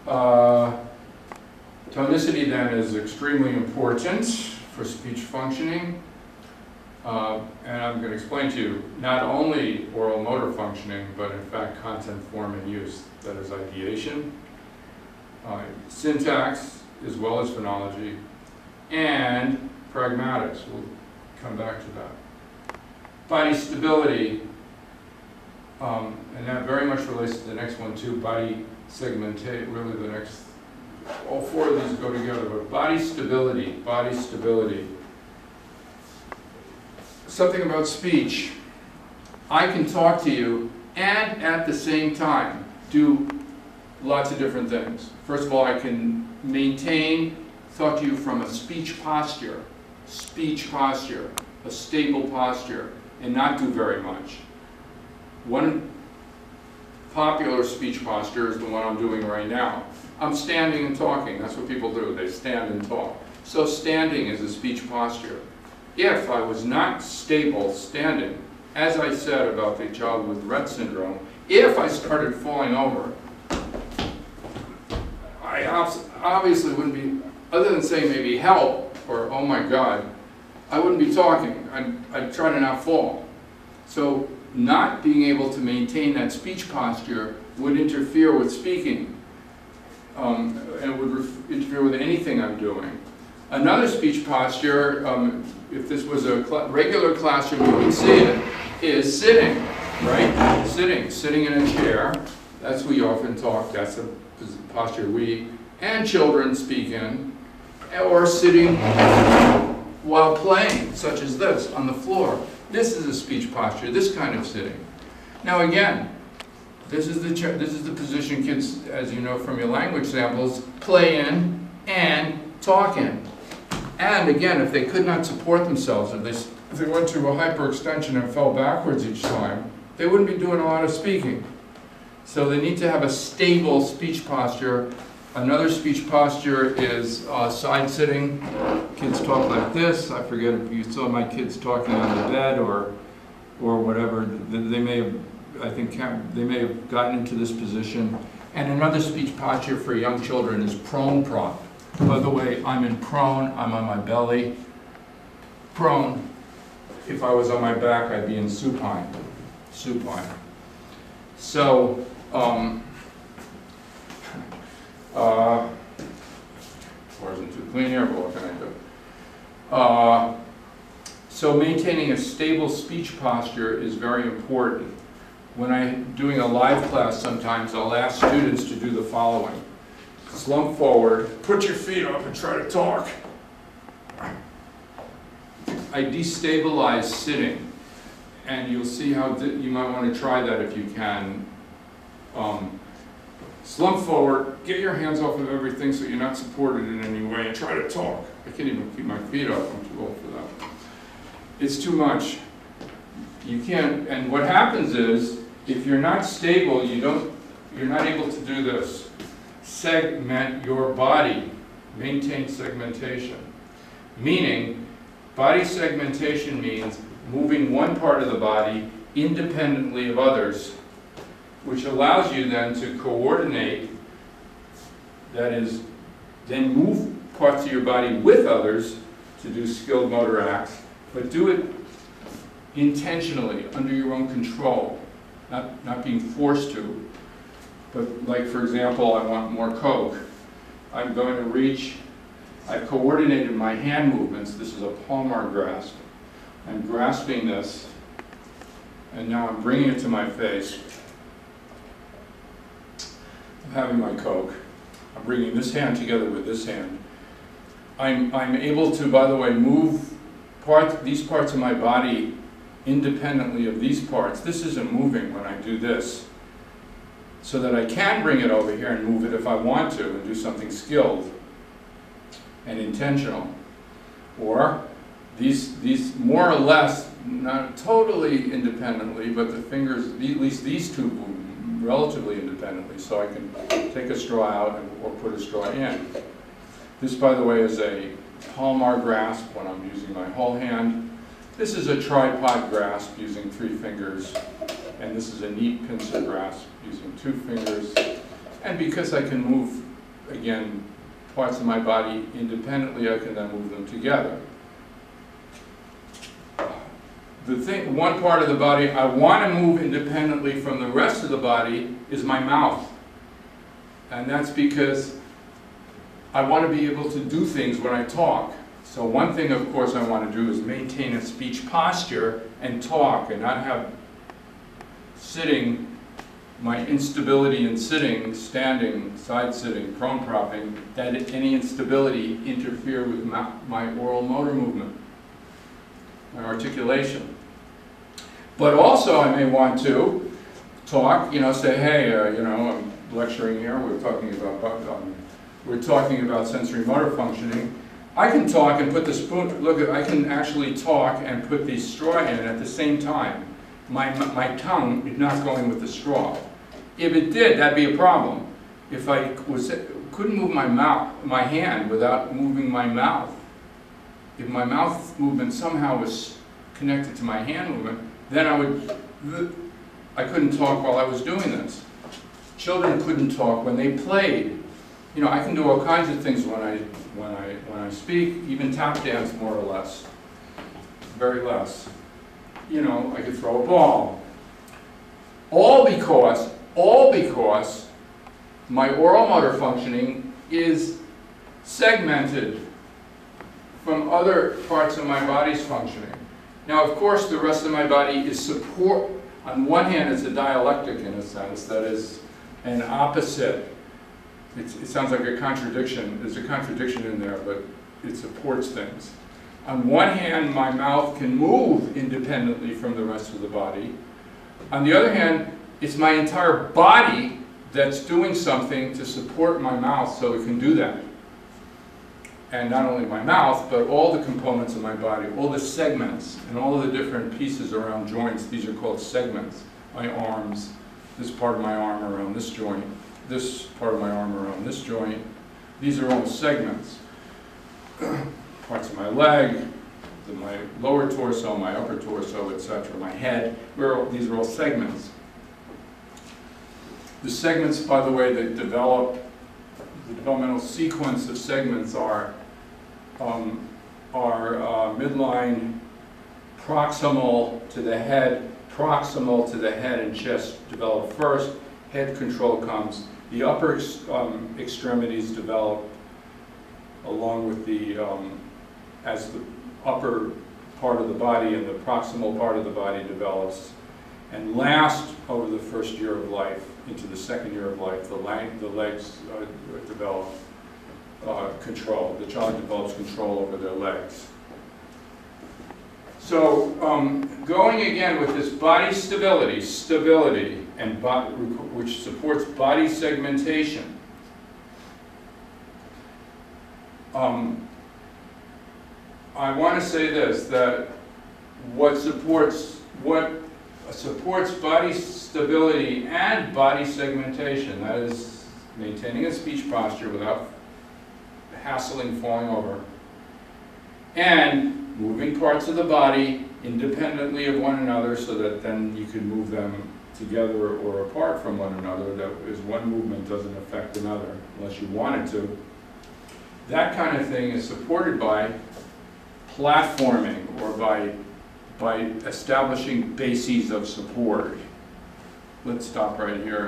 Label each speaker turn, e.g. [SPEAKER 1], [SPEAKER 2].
[SPEAKER 1] Tonicity then is extremely important for speech functioning. And I'm going to explain to you not only oral motor functioning, but in fact content, form, and use. That is ideation, syntax, as well as phonology, and pragmatics. We'll come back to that. Body stability, and that very much relates to the next one too, body segmentation, really the next, all four of these go together, but body stability. Something about speech. I can talk to you and at the same time do lots of different things. First of all, I can talk to you from a speech posture, a stable posture, and not do very much. One popular speech posture is the one I'm doing right now. I'm standing and talking. That's what people do. They stand and talk. So standing is a speech posture. If I was not stable standing, as I said about the child with Rett syndrome, if I started falling over, I obviously wouldn't be, other than saying maybe help or oh my God, I wouldn't be talking. I'd try to not fall. So not being able to maintain that speech posture would interfere with speaking. And it would interfere with anything I'm doing. Another speech posture, if this was a regular classroom, you would see it, is sitting, right? Sitting in a chair. That's we often talk, that's the posture we and children speak in, or sitting while playing, such as this, on the floor. This is a speech posture, this kind of sitting. Now again, this is the position kids, as you know from your language samples, play in and talk in. And again, if they could not support themselves, if they went to a hyperextension and fell backwards each time, they wouldn't be doing a lot of speaking. So they need to have a stable speech posture. Another speech posture is side sitting. Kids talk like this. I forget if you saw my kids talking on the bed or whatever. They may have, I think, they may have gotten into this position. And another speech posture for young children is prone prop. By the way, I'm in prone, I'm on my belly. Prone. If I was on my back, I'd be in supine. Supine. So, wasn't too clean here, but what can I do? So maintaining a stable speech posture is very important. When I'm doing a live class, sometimes I'll ask students to do the following. Slump forward, put your feet up and try to talk. I destabilize sitting, and you'll see how you might want to try that if you can. Slump forward, get your hands off of everything so you're not supported in any way, and try to talk. I can't even keep my feet up, I'm too old for that. It's too much. You can't, and what happens is, if you're not stable, you're not able to do this. Segment your body, maintain segmentation. Meaning, body segmentation means moving one part of the body independently of others, which allows you then to coordinate, that is, then move parts of your body with others to do skilled motor acts, but do it intentionally, under your own control, not being forced to. But like, for example, I want more Coke. I'm going to reach, I've coordinated my hand movements. This is a palmar grasp. I'm grasping this, and now I'm bringing it to my face. I'm having my Coke. I'm bringing this hand together with this hand. I'm able to, by the way, move these parts of my body independently of these parts. This isn't moving when I do this. So that I can bring it over here and move it if I want to and do something skilled and intentional. Or these more or less, not totally independently, but the fingers, at least these two move relatively independently, so I can take a straw out or put a straw in. This, by the way, is a palmar grasp when I'm using my whole hand. This is a tripod grasp using 3 fingers. And this is a neat pincer grasp using 2 fingers. And because I can move again, parts of my body independently, I can then move them together. One part of the body I want to move independently from the rest of the body is my mouth. And that's because I want to be able to do things when I talk. So one thing, of course, I want to do is maintain a speech posture and talk, and not have sitting, my instability in sitting, standing, side sitting, prone propping, that any instability interfere with my oral motor movement, my articulation. But also I may want to talk, say, hey, I'm lecturing here, we're talking about sensory motor functioning. I can talk and put the spoon, I can actually talk and put the straw in at the same time. My tongue is not going with the straw. If it did, that'd be a problem. If I couldn't move my hand without moving my mouth, if my mouth movement somehow was connected to my hand movement, then I couldn't talk while I was doing this. Children couldn't talk when they played. I can do all kinds of things when I speak, even tap dance more or less, very less. I could throw a ball. All because my oral motor functioning is segmented from other parts of my body's functioning. Now, of course, the rest of my body is support. On one hand, it's a dialectic in a sense, that is an opposite. It sounds like a contradiction. There's a contradiction in there, but it supports things. On one hand, my mouth can move independently from the rest of the body. On the other hand, it's my entire body that's doing something to support my mouth so it can do that. And not only my mouth, but all the components of my body, all the segments, and all of the different pieces around joints. These are called segments. My arms, this part of my arm around this joint, this part of my arm around this joint. These are all segments. Parts of my leg, my lower torso, my upper torso, etc., my head. These are all segments. The segments, by the way, that develop, the developmental sequence of segments are midline, proximal to the head and chest develop first. Head control comes. The upper extremities develop along with as the upper part of the body and the proximal part of the body develops. And last, over the first year of life, into the second year of life, the legs develop control. The child develops control over their legs. So going again with this body stability, and which supports body segmentation. I want to say this, that what supports body stability and body segmentation, that is maintaining a speech posture without hassling falling over, and moving parts of the body independently of one another so that then you can move them together or apart from one another. That is, one movement doesn't affect another unless you want it to. That kind of thing is supported by platforming or by establishing bases of support. Let's stop right here.